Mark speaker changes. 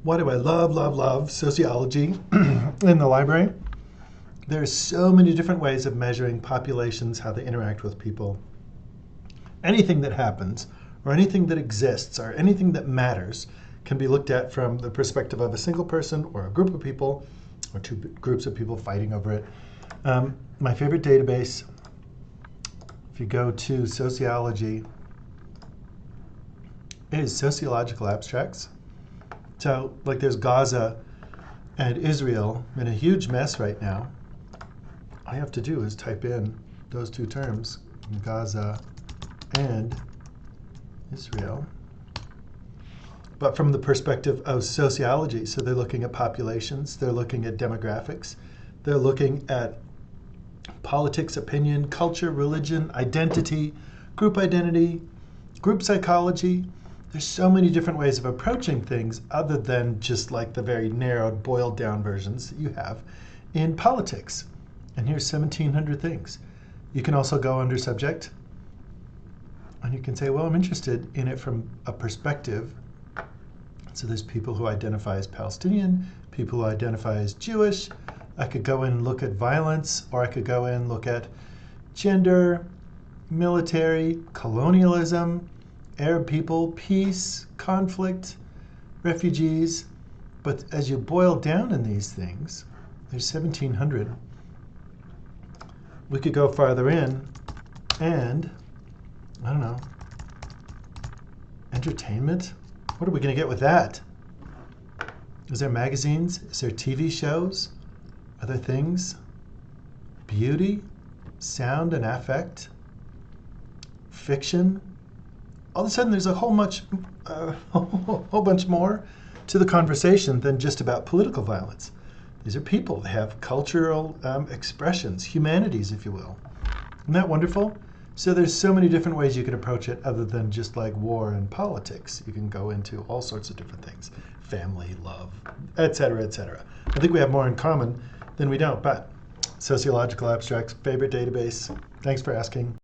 Speaker 1: Why do I love sociology in the library? There's so many different ways of measuring populations, how they interact with people. Anything that happens, or anything that exists, or anything that matters can be looked at from the perspective of a single person or a group of people, or two groups of people fighting over it. My favorite database, if you go to sociology, is sociological abstracts. So, like, there's Gaza and Israel in a huge mess right now. All you have to do is type in those two terms, Gaza and Israel. But from the perspective of sociology, so they're looking at populations, they're looking at demographics, they're looking at politics, opinion, culture, religion, identity, group psychology. There's so many different ways of approaching things other than just like the very narrowed, boiled down versions that you have in politics. And here's 1,700 things. You can also go under subject and you can say, well, I'm interested in it from a perspective. So there's people who identify as Palestinian, people who identify as Jewish. I could go in and look at violence, or I could go in and look at gender, military, colonialism, Arab people, peace, conflict, refugees. But as you boil down in these things, there's 1,700. We could go farther in and, I don't know, entertainment? What are we going to get with that? Is there magazines? Is there TV shows? Other things? Beauty? Sound and affect? Fiction? All of a sudden there's a whole bunch more to the conversation than just about political violence. These are people. They have cultural expressions, humanities, if you will. Isn't that wonderful? So there's so many different ways you can approach it other than just like war and politics. You can go into all sorts of different things. Family, love, etc., etc. I think we have more in common than we don't, but sociological abstracts, favorite database. Thanks for asking.